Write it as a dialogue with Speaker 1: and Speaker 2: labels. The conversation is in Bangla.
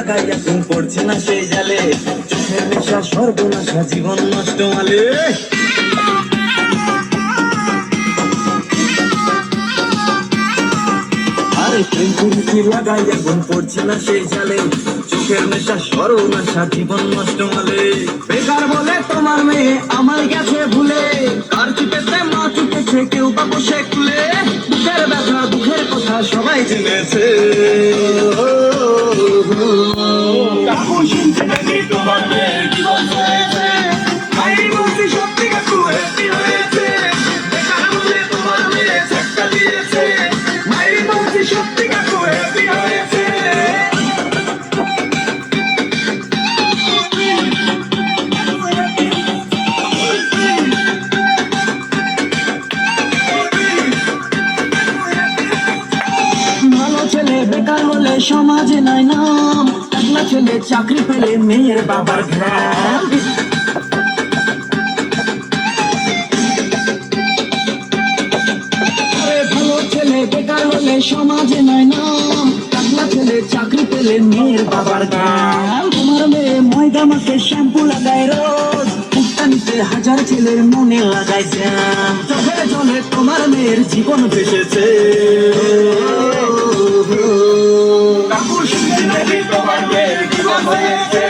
Speaker 1: লাগাইয়া ঘুম পড়ছে না সেই জালে, চোখের নেশা সর্বনাশা জীবন নষ্ট মালে। আরে প্রেম করেছি লাগাইয়া ঘুম পড়ছে না সেই জালে, চোখের নেশা সর্বনাশা জীবন নষ্ট মালে। বেকার বলে তোমার মেয়ে আমার গেছে ভুলে, কার চুকেছে মা চুকেছে কেউ বা বসে খুলে, বুকের ব্যথা দুঃখের কথা সবাই জেনেছে।
Speaker 2: কাকুর শুনতে নাকি তোমার মেয়ের জীবন হয়েছে, ভাই বলছি সত্যি কাকু হ্যাপি হয়েছে। বেকার বলে তোমার মেয়ে ধাক্কা দিয়েছে, ভাই বলছি সত্যি কাকু হ্যাপি হয়েছে।
Speaker 1: ভালো ছেলে বেকার হলে সমাজে নাই নাম, একলা ছেলে চাকরি পেলে মেয়ের বাবার ঘাম। আরে ভালো ছেলে বেকার হলে সমাজে নাই নাম, একলা ছেলে চাকরি পেলে মেয়ের বাবার ঘাম। তোমার মেয়ে ময়দা মাখে শ্যাম্পু লাগায় রোজ, মুক্তানিতে হাজার ছেলের মনে লাগায় জ্যাম। চোখের জলে তোমার মেয়ের জীবন ভেসেছে।
Speaker 2: কাকুর শুনতে নাকি তোমার মেয়ের জীবন হয়েছে,